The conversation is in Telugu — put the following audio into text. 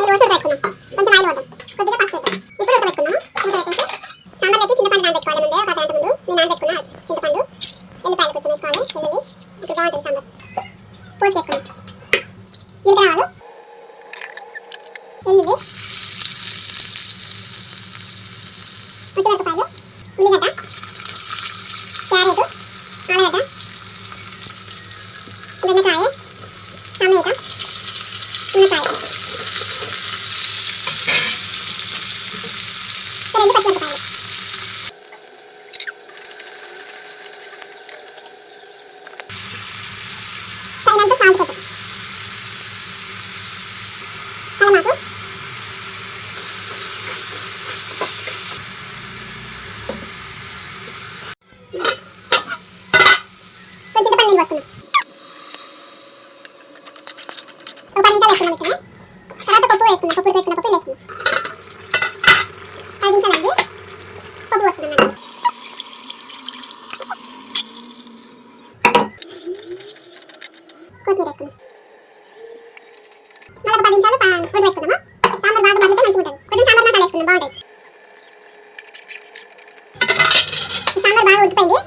రోజు ఉడకబెట్టుకున్నాం. కొంచెం ఆయిల్ పోద్దాం, కొద్దిగా పసుపు వేద్దాం. ఇప్పుడు ఉడకబెట్టుకున్నాము. ఉడకబెట్టేసి సాంబార్లోకి చింతపండు నానబెట్టుకోవాలి. ముందే ఒక గంట ముందు నేను నానబెట్టుకున్నా చింతపండు. ఎల్లిపాయలు కొంచెం వేసుకోవాలి. వెల్లుల్లి ఇప్పుడు బాగుంటుంది సాంబార్. పోసుకేసుకున్నాం. జీలకర్ర ఆవాలు, వెల్లుల్లి, పచ్చిమిరపకాయలు, ఉల్లిగడ్డ, క్యారెట్, ఆలుగడ్డ, బెండకాయ, టమాటా, మునక్కాయ, రెండు పచ్చిమిరపకాయలు. తగినంత సాల్ట్ వేద్దాం. కలమాకు, కొద్దిగా పన్నీరు పోస్తున్నాం. ఒక 10 నిమిషాలు వేసుకున్నాం ఇట్లనే. తర్వాత పప్పు వేసుకున్నాం. పప్పు వేసుకున్న పప్పు వేసుకున్నాం. 5 నిమిషాలు అండి. పప్పు వేసుకున్నాం అండి. కొత్తిమీర వేసుకున్నాం. మళ్ళీ ఒక 10 నిమిషాలు ఉడకబెట్టుకున్నాము. సాంబార్ బాగా మగ్గితే మంచిగా ఉంటుంది. కొంచెం సాంబార్ మసాలా వేసుకున్నాం, బాగుంటుంది. ఈ సాంబార్ బాగా ఉడికిపోయింది.